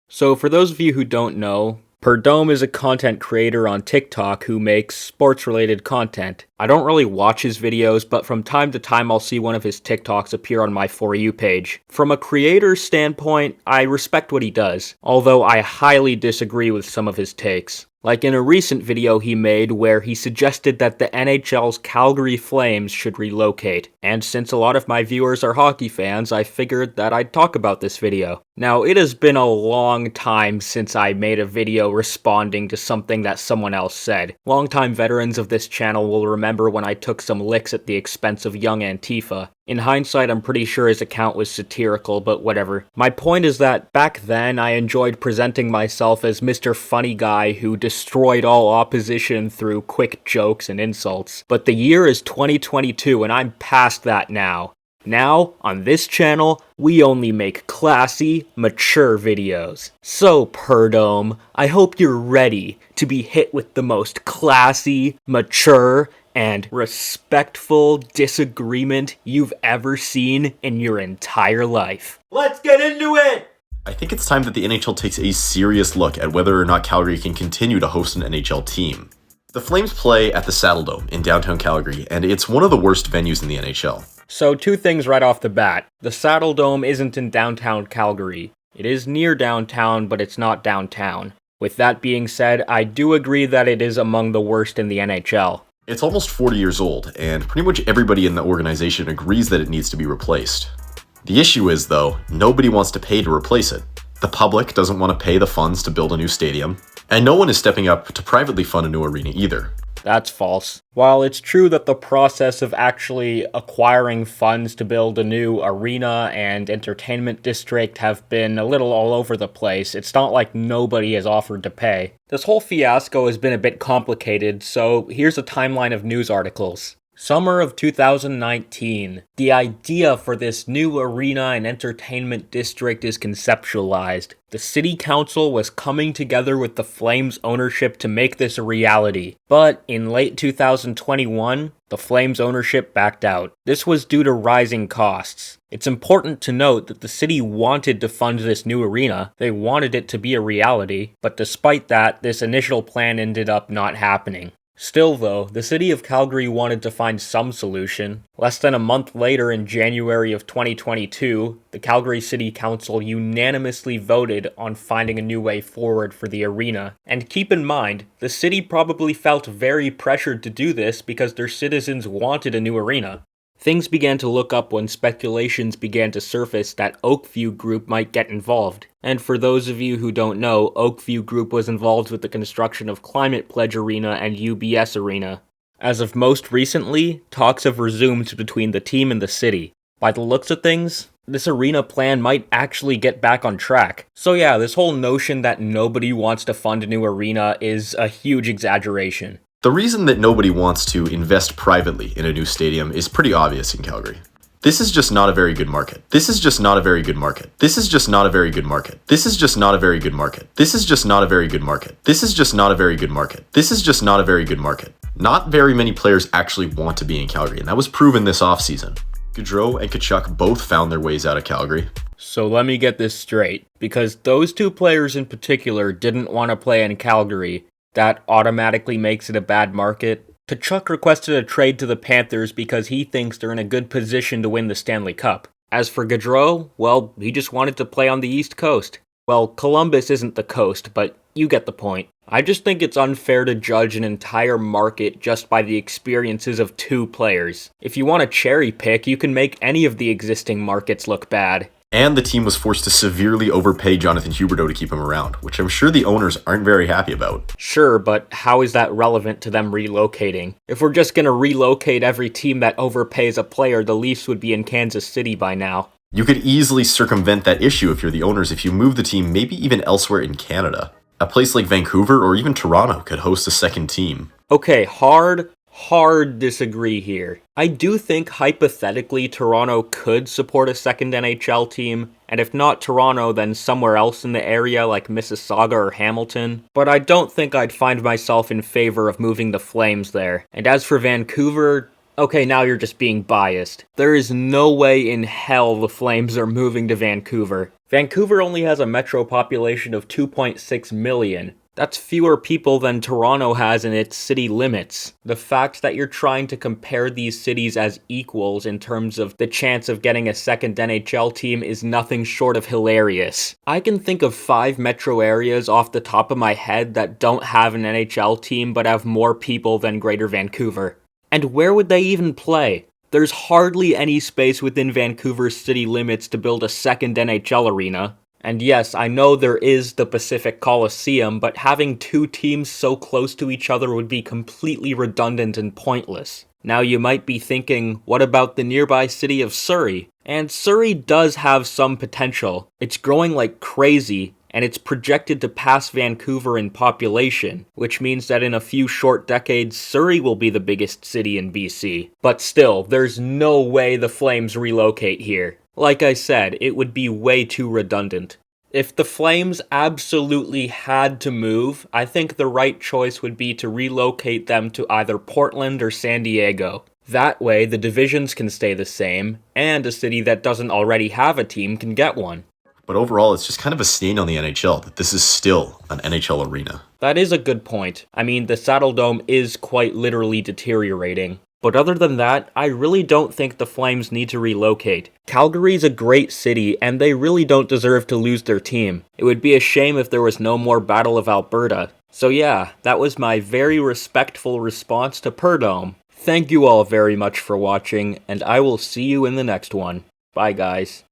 So for those of you who don't know, Purdome is a content creator on TikTok who makes sports-related content. I don't really watch his videos, but from time to time I'll see one of his TikToks appear on my For You page. From a creator's standpoint, I respect what he does, although I highly disagree with some of his takes. Like in a recent video he made where he suggested that the NHL's Calgary Flames should relocate. And since a lot of my viewers are hockey fans, I figured that I'd talk about this video. Now, it has been a long time since I made a video responding to something that someone else said. Longtime veterans of this channel will remember when I took some licks at the expense of young Antifa. In hindsight, I'm pretty sure his account was satirical, but whatever. My point is that back then, I enjoyed presenting myself as Mr. Funny Guy who destroyed all opposition through quick jokes and insults. But the year is 2022 and I'm past that now. Now, on this channel, we only make classy, mature videos. So, Purdome, I hope you're ready to be hit with the most classy, mature, and respectful disagreement you've ever seen in your entire life. Let's get into it! I think it's time that the NHL takes a serious look at whether or not Calgary can continue to host an NHL team. The Flames play at the Saddledome in downtown Calgary, and it's one of the worst venues in the NHL. So, two things right off the bat. The Saddledome isn't in downtown Calgary. It is near downtown, but it's not downtown. With that being said, I do agree that it is among the worst in the NHL. It's almost 40 years old, and pretty much everybody in the organization agrees that it needs to be replaced. The issue is, though, nobody wants to pay to replace it. The public doesn't want to pay the funds to build a new stadium, and no one is stepping up to privately fund a new arena either. That's false. While it's true that the process of actually acquiring funds to build a new arena and entertainment district have been a little all over the place, it's not like nobody has offered to pay. This whole fiasco has been a bit complicated, so here's a timeline of news articles. Summer of 2019. The idea for this new arena and entertainment district is conceptualized. The city council was coming together with the Flames ownership to make this a reality. But in late 2021, the Flames ownership backed out. This was due to rising costs. It's important to note that the city wanted to fund this new arena. They wanted it to be a reality, but despite that, this initial plan ended up not happening. Still though, the city of Calgary wanted to find some solution. Less than a month later, in January of 2022, the Calgary City Council unanimously voted on finding a new way forward for the arena. And keep in mind, the city probably felt very pressured to do this because their citizens wanted a new arena. Things began to look up when speculations began to surface that Oakview Group might get involved. And for those of you who don't know, Oakview Group was involved with the construction of Climate Pledge Arena and UBS Arena. As of most recently, talks have resumed between the team and the city. By the looks of things, this arena plan might actually get back on track. So yeah, this whole notion that nobody wants to fund a new arena is a huge exaggeration. The reason that nobody wants to invest privately in a new stadium is pretty obvious in Calgary. This is just not a very good market. This is just not a very good market. This is just not a very good market. This is just not a very good market. This is just not a very good market. This is just not a very good market. This is just not a very good market. Not very many players actually want to be in Calgary, and that was proven this offseason. Gaudreau and Tkachuk both found their ways out of Calgary. So let me get this straight. Because those two players in particular didn't want to play in Calgary, that automatically makes it a bad market. Tkachuk requested a trade to the Panthers because he thinks they're in a good position to win the Stanley Cup. As for Gaudreau, well, he just wanted to play on the East Coast. Well, Columbus isn't the coast, but you get the point. I just think it's unfair to judge an entire market just by the experiences of two players. If you want to cherry pick, you can make any of the existing markets look bad. And the team was forced to severely overpay Jonathan Huberdeau to keep him around, which I'm sure the owners aren't very happy about. Sure, but how is that relevant to them relocating? If we're just gonna relocate every team that overpays a player, the Leafs would be in Kansas City by now. You could easily circumvent that issue if you're the owners if you move the team maybe even elsewhere in Canada. A place like Vancouver or even Toronto could host a second team. Okay, hard disagree here. I do think hypothetically Toronto could support a second NHL team, and if not Toronto, then somewhere else in the area like Mississauga or Hamilton. But I don't think I'd find myself in favor of moving the Flames there. And as for Vancouver, Okay, now you're just being biased. There is no way in hell the Flames are moving to Vancouver. Vancouver only has a metro population of 2.6 million. That's fewer people than Toronto has in its city limits. The fact that you're trying to compare these cities as equals in terms of the chance of getting a second NHL team is nothing short of hilarious. I can think of 5 metro areas off the top of my head that don't have an NHL team but have more people than Greater Vancouver. And where would they even play? There's hardly any space within Vancouver's city limits to build a second NHL arena. And yes, I know there is the Pacific Coliseum, but having 2 teams so close to each other would be completely redundant and pointless. Now you might be thinking, what about the nearby city of Surrey? And Surrey does have some potential. It's growing like crazy, and it's projected to pass Vancouver in population, which means that in a few short decades, Surrey will be the biggest city in BC. But still, there's no way the Flames relocate here. Like I said, it would be way too redundant. If the Flames absolutely had to move, I think the right choice would be to relocate them to either Portland or San Diego. That way, the divisions can stay the same, and a city that doesn't already have a team can get one. But overall, it's just kind of a stain on the NHL that this is still an NHL arena. That is a good point. I mean, the Saddle Dome is quite literally deteriorating. But other than that, I really don't think the Flames need to relocate. Calgary's a great city, and they really don't deserve to lose their team. It would be a shame if there was no more Battle of Alberta. So yeah, that was my very respectful response to Purdome. Thank you all very much for watching, and I will see you in the next one. Bye guys.